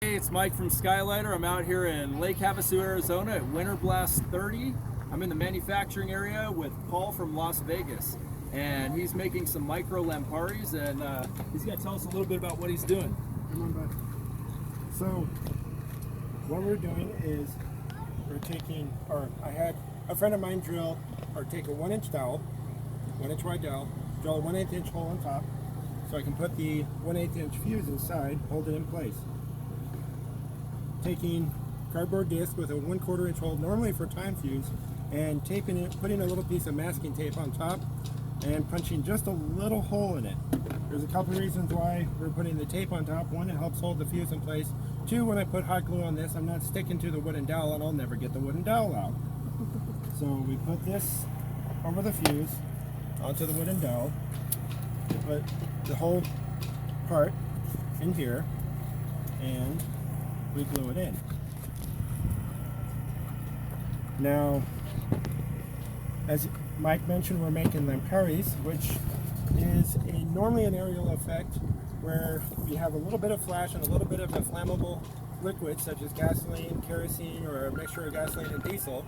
Hey, it's Mike from Skylighter. I'm out here in Lake Havasu, Arizona at Winter Blast 30. I'm in the manufacturing area with Paul from Las Vegas, and he's making some micro Lampares, and he's going to tell us a little bit about what he's doing. Come on, bud. So, what we're doing is we're taking, or I had a friend of mine drill, or take a 1-inch dowel, 1-inch wide dowel, drill a 1/8 inch hole on top, so I can put the 1/8 inch fuse inside, hold it in place. Taking cardboard disc with a 1/4 inch hole, normally for time fuse, and taping it, putting a little piece of masking tape on top, and punching just a little hole in it. There's a couple of reasons why we're putting the tape on top. One, it helps hold the fuse in place. Two, when I put hot glue on this, I'm not sticking to the wooden dowel, and I'll never get the wooden dowel out. So we put this over the fuse onto the wooden dowel, put the whole part in here, and we glue it in. Now, as Mike mentioned, we're making Lampares, which is normally an aerial effect where we have a little bit of flash and a little bit of a flammable liquid such as gasoline, kerosene, or a mixture of gasoline and diesel.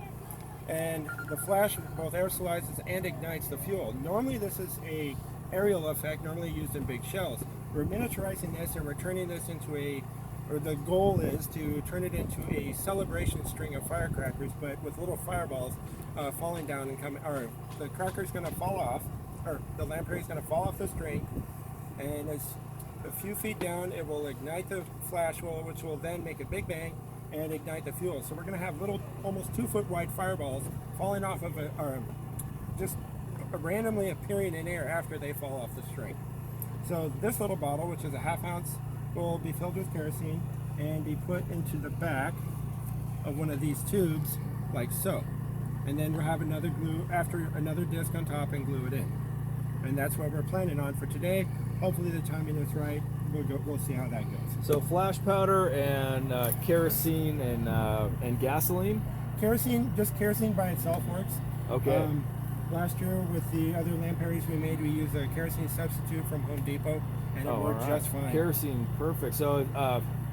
And the flash both aerosolizes and ignites the fuel. Normally this is a aerial effect, normally used in big shells. We're miniaturizing this and we're turning this into the goal is to turn it into a celebration string of firecrackers, but with little fireballs falling down and coming, or the cracker's gonna fall off, or the Lampare's gonna fall off the string, and as a few feet down, it will ignite the flash, which will then make a big bang and ignite the fuel. So we're gonna have little, almost 2-foot wide fireballs falling off of just randomly appearing in air after they fall off the string. So this little bottle, which is a 1/2 ounce, will be filled with kerosene and be put into the back of one of these tubes like so, and then we'll have another disc on top and glue it in. And that's what we're planning on for today. Hopefully the timing is right. We'll see how that goes. So flash powder and kerosene and gasoline. Kerosene, just kerosene by itself works. Okay. Last year with the other Lampares we made, we used a kerosene substitute from Home Depot, and it worked just fine. Kerosene, perfect. So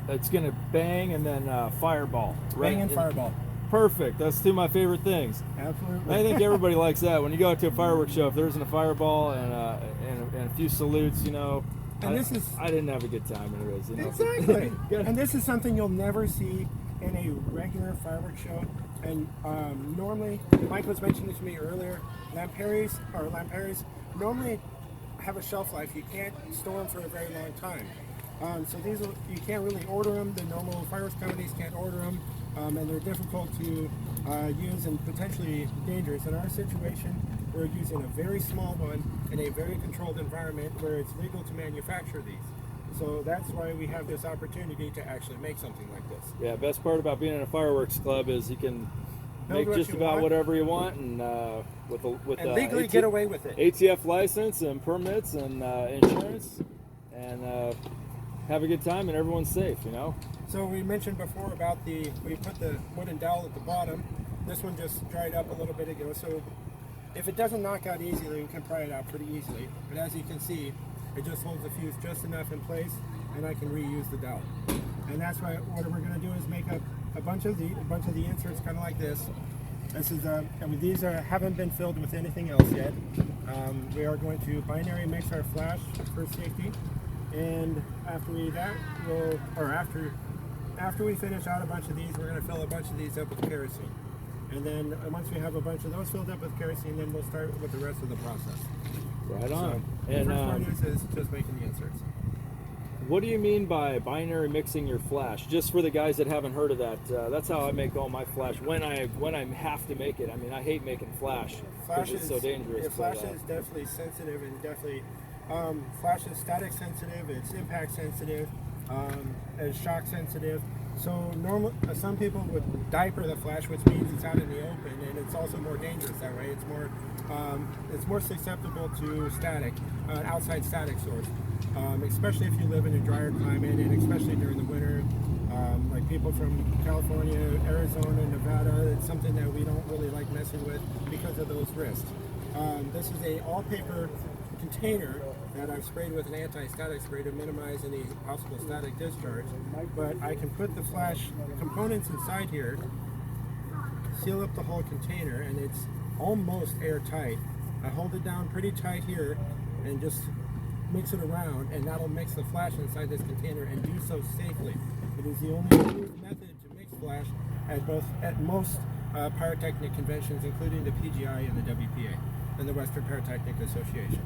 it's gonna bang and then fireball. Right? Bang and fireball. Perfect. That's two of my favorite things. Absolutely. I think everybody likes that. When you go out to a fireworks show, if there isn't a fireball and a few salutes, you know, and I didn't have a good time. It is, you know. Exactly. And this is something you'll never see in a regular fireworks show. And normally, Mike was mentioning to me earlier, Lampares normally have a shelf life. You can't store them for a very long time. So you can't really order them. The normal fireworks companies can't order them, and they're difficult to use and potentially dangerous. In our situation, we're using a very small one in a very controlled environment where it's legal to manufacture these. So that's why we have this opportunity to actually make something like this. Yeah, best part about being in a fireworks club is you can make just about whatever you want, and with legally get away with it. ATF license and permits and insurance, and have a good time, and everyone's safe, you know. So we mentioned before about we put the wooden dowel at the bottom. This one just dried up a little bit ago, so if it doesn't knock out easily, we can pry it out pretty easily. But as you can see, it just holds the fuse just enough in place, and I can reuse the dowel. And that's why what we're going to do is make up a bunch of the inserts, kind of like this. This is and these haven't been filled with anything else yet. We are going to binary mix our flash for safety, and after we finish out a bunch of these, we're going to fill a bunch of these up with kerosene. And then once we have a bunch of those filled up with kerosene, then we'll start with the rest of the process. Right on. So the first part is just making the inserts. What do you mean by binary mixing your flash? Just for the guys that haven't heard of that, that's how I make all my flash when I have to make it. I mean, I hate making flash because it's so dangerous. Yeah, flash is definitely sensitive, and definitely flash is static sensitive, it's impact sensitive, it's shock sensitive. So some people would diaper the flash, which means it's out in the open, and it's also more dangerous that way. It's more susceptible to static, outside static source, especially if you live in a drier climate, and especially during the winter. Like people from California, Arizona, Nevada, it's something that we don't really like messing with because of those risks. This is a all-paper container that I've sprayed with an anti-static spray to minimize any possible static discharge. But I can put the flash components inside here, seal up the whole container, and it's almost airtight. I hold it down pretty tight here and just mix it around, and that'll mix the flash inside this container and do so safely. It is the only approved method to mix flash at most pyrotechnic conventions, including the PGI and the WPA and the Western Pyrotechnic Association.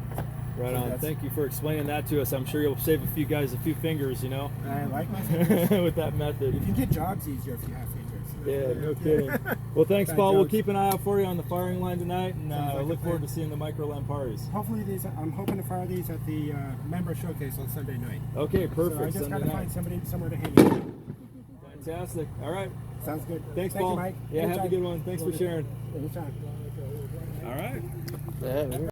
Right on. Thank you for explaining that to us. I'm sure you'll save a few guys a few fingers, you know. I like my fingers. With that method. You can get jobs easier if you have fingers. Yeah, no kidding. Well, thanks, Paul. We'll keep an eye out for you on the firing line tonight, and Like look forward to seeing the micro Lampares. Hopefully I'm hoping to fire these at the member showcase on Sunday night. Okay, perfect. So I just Sunday got to night. find somewhere to hang it. Fantastic. All right. Sounds good. Thanks, Thank Paul. you, Mike. Yeah, have a good one. Thanks for sharing. Anytime. All right. Yeah.